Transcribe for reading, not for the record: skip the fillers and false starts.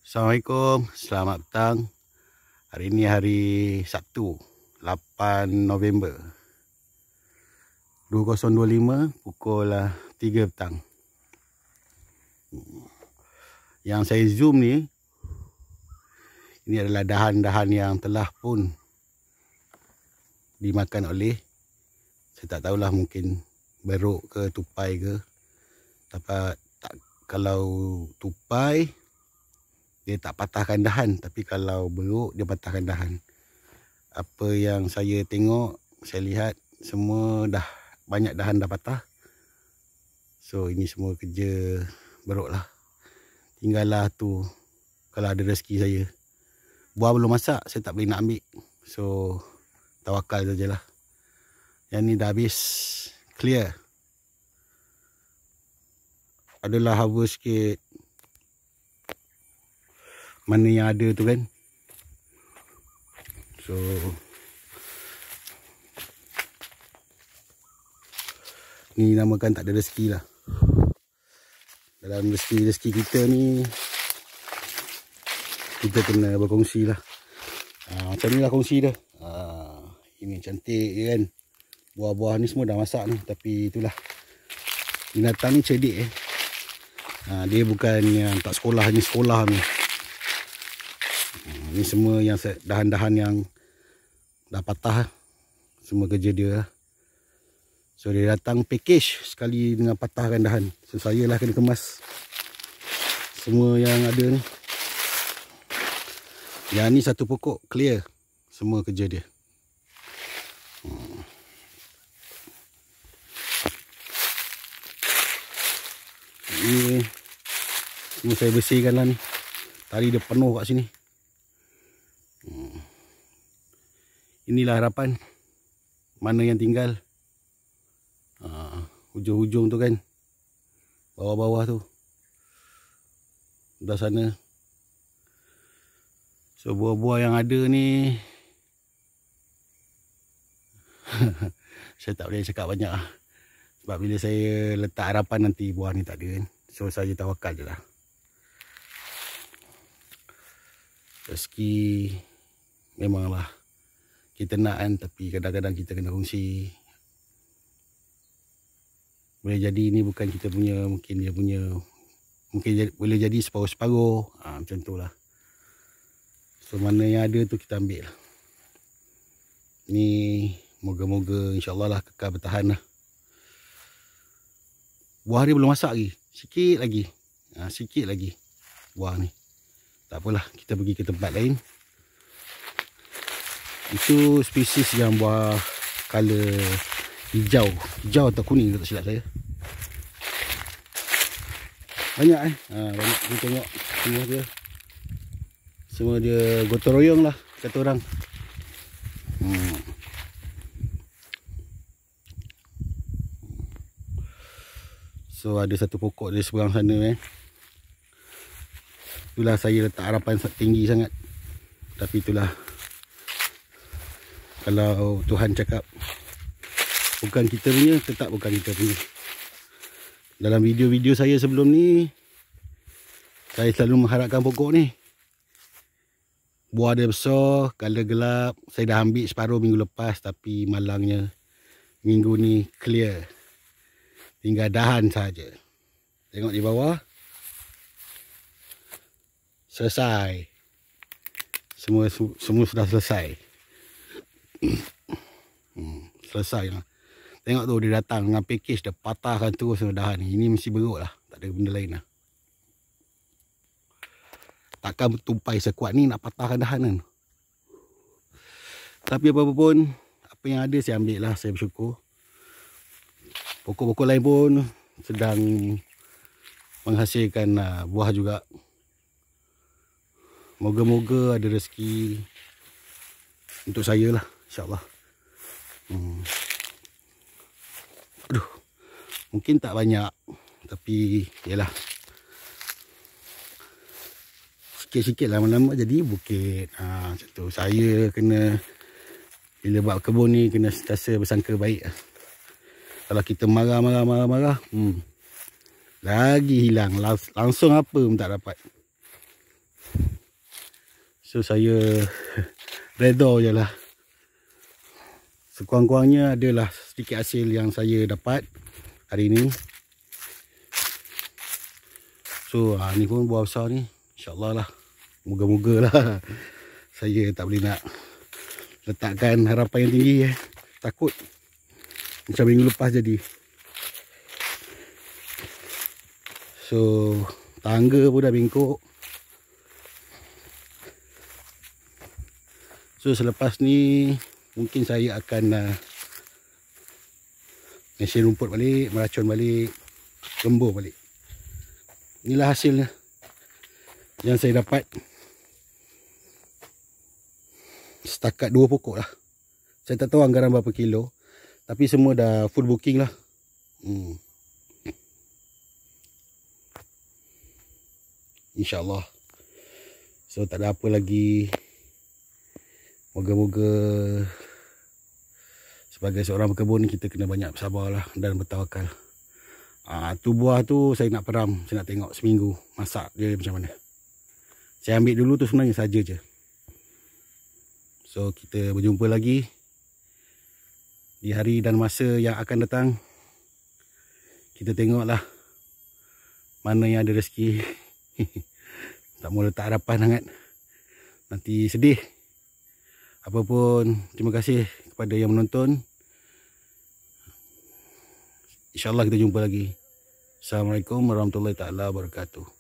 Assalamualaikum, selamat petang. Hari ini hari Sabtu, 8 November 2025, pukul 3 petang. Yang saya zoom ni, ini adalah dahan-dahan yang telah pun dimakan oleh, saya tak tahulah, mungkin beruk ke tupai ke. Kalau tupai dia tak patahkan dahan, tapi kalau beruk dia patahkan dahan. Apa yang saya tengok, saya lihat semua dah banyak dahan dah patah. So ini semua kerja beruk lah. Tinggallah tu kalau ada rezeki saya. Buah belum masak, saya tak boleh nak ambil. So tawakal sajalah. Yang ni dah habis clear. Adalah harvest sikit. Mana yang ada tu kan. So ni namakan tak ada rezeki lah. Dalam rezeki kita ni, kita kena berkongsi lah. Macam ni lah kongsi dia. Ini cantik je kan. Buah-buah ni semua dah masak ni. Tapi itulah, binatang ni cerdik dia bukan yang tak sekolah ni, sekolah ni. Ni semua yang dahan-dahan yang dah patah. Semua kerja dia lah. So dia datang package sekali dengan patahkan dahan. So saya lah kena kemas semua yang ada ni. Yang ni satu pokok clear semua kerja dia. Ini semua saya bersihkan lah ni. Tadi dia penuh kat sini. Inilah harapan. Mana yang tinggal, hujung-hujung tu kan, bawah-bawah tu, dah sana. So buah-buah yang ada ni saya tak boleh cakap banyak lah. Sebab bila saya letak harapan, nanti buah ni tak ada kan. So saya tawakal je lah. Rezeki memanglah kita nak kan, tapi kadang-kadang kita kena kongsi. Boleh jadi ni bukan kita punya, mungkin dia punya, mungkin boleh jadi separuh-separuh. Macam tu lah. So mana yang ada tu kita ambil lah. Ni moga-moga insyaAllah lah kekal bertahan lah. Buah dia belum masak lagi. Sikit lagi. Sikit lagi buah ni. Tak apalah, kita pergi ke tempat lain. Itu spesies yang buah color hijau. Hijau atau kuning, tak silap saya. Banyak banyak. Kita tengok semua dia. Semua dia gotong royong lah, kata orang. So ada satu pokok di seberang sana Itulah saya letak harapan tinggi sangat. Tapi itulah, kalau Tuhan cakap bukan kita punya, tetap bukan kita punya. Dalam video-video saya sebelum ni, saya selalu mengharapkan pokok ni. Buah dia besar, color gelap. Saya dah ambil separuh minggu lepas, tapi malangnya minggu ni clear. Tinggal dahan saja. Tengok di bawah. Selesai. Semua sudah selesai. Selesai lah. Tengok tu, dia datang dengan package, dia patahkan terus dahan ni. Ini mesti beruk lah, tak ada benda lain lah. Takkan tupai sekuat ni nak patahkan dahan kan. Tapi apa-apa pun, apa yang ada saya ambil lah, saya bersyukur. Pokok-pokok lain pun sedang menghasilkan buah juga. Moga-moga ada rezeki untuk saya lah, insyaAllah. Aduh, mungkin tak banyak, tapi yalah, sikit-sikit lama-lama jadi bukit. Macam tu. Saya kena, bila buat kebun ni, kena sentiasa bersangka baik lah. Kalau kita marah, lagi hilang, langsung apa pun tak dapat. So saya redha je lah. Sekurang-kurangnya adalah sedikit hasil yang saya dapat hari ni. So ni pun buah besar ni, InsyaAllah lah. Moga-moga lah. Saya tak boleh nak letakkan harapan yang tinggi takut macam minggu lepas jadi. So tangga pun dah bengkok. So selepas ni mungkin saya akan mesin rumput balik, meracun balik, gembur balik. Inilah hasilnya yang saya dapat. Setakat 2 pokok lah. Saya tak tahu anggaran berapa kilo, tapi semua dah full booking lah. InsyaAllah. So tak ada apa lagi. Moga-moga sebagai seorang berkebun kita kena banyak bersabar lah dan bertawakal. Tu buah tu saya nak peram. Saya nak tengok seminggu masak dia macam mana. Saya ambil dulu tu sebenarnya saja je. So kita berjumpa lagi di hari dan masa yang akan datang. Kita tengoklah mana yang ada rezeki. Tak mau letak harapan sangat, nanti sedih. Apapun, terima kasih kepada yang menonton. InsyaAllah kita jumpa lagi. Assalamualaikum warahmatullahi wabarakatuh.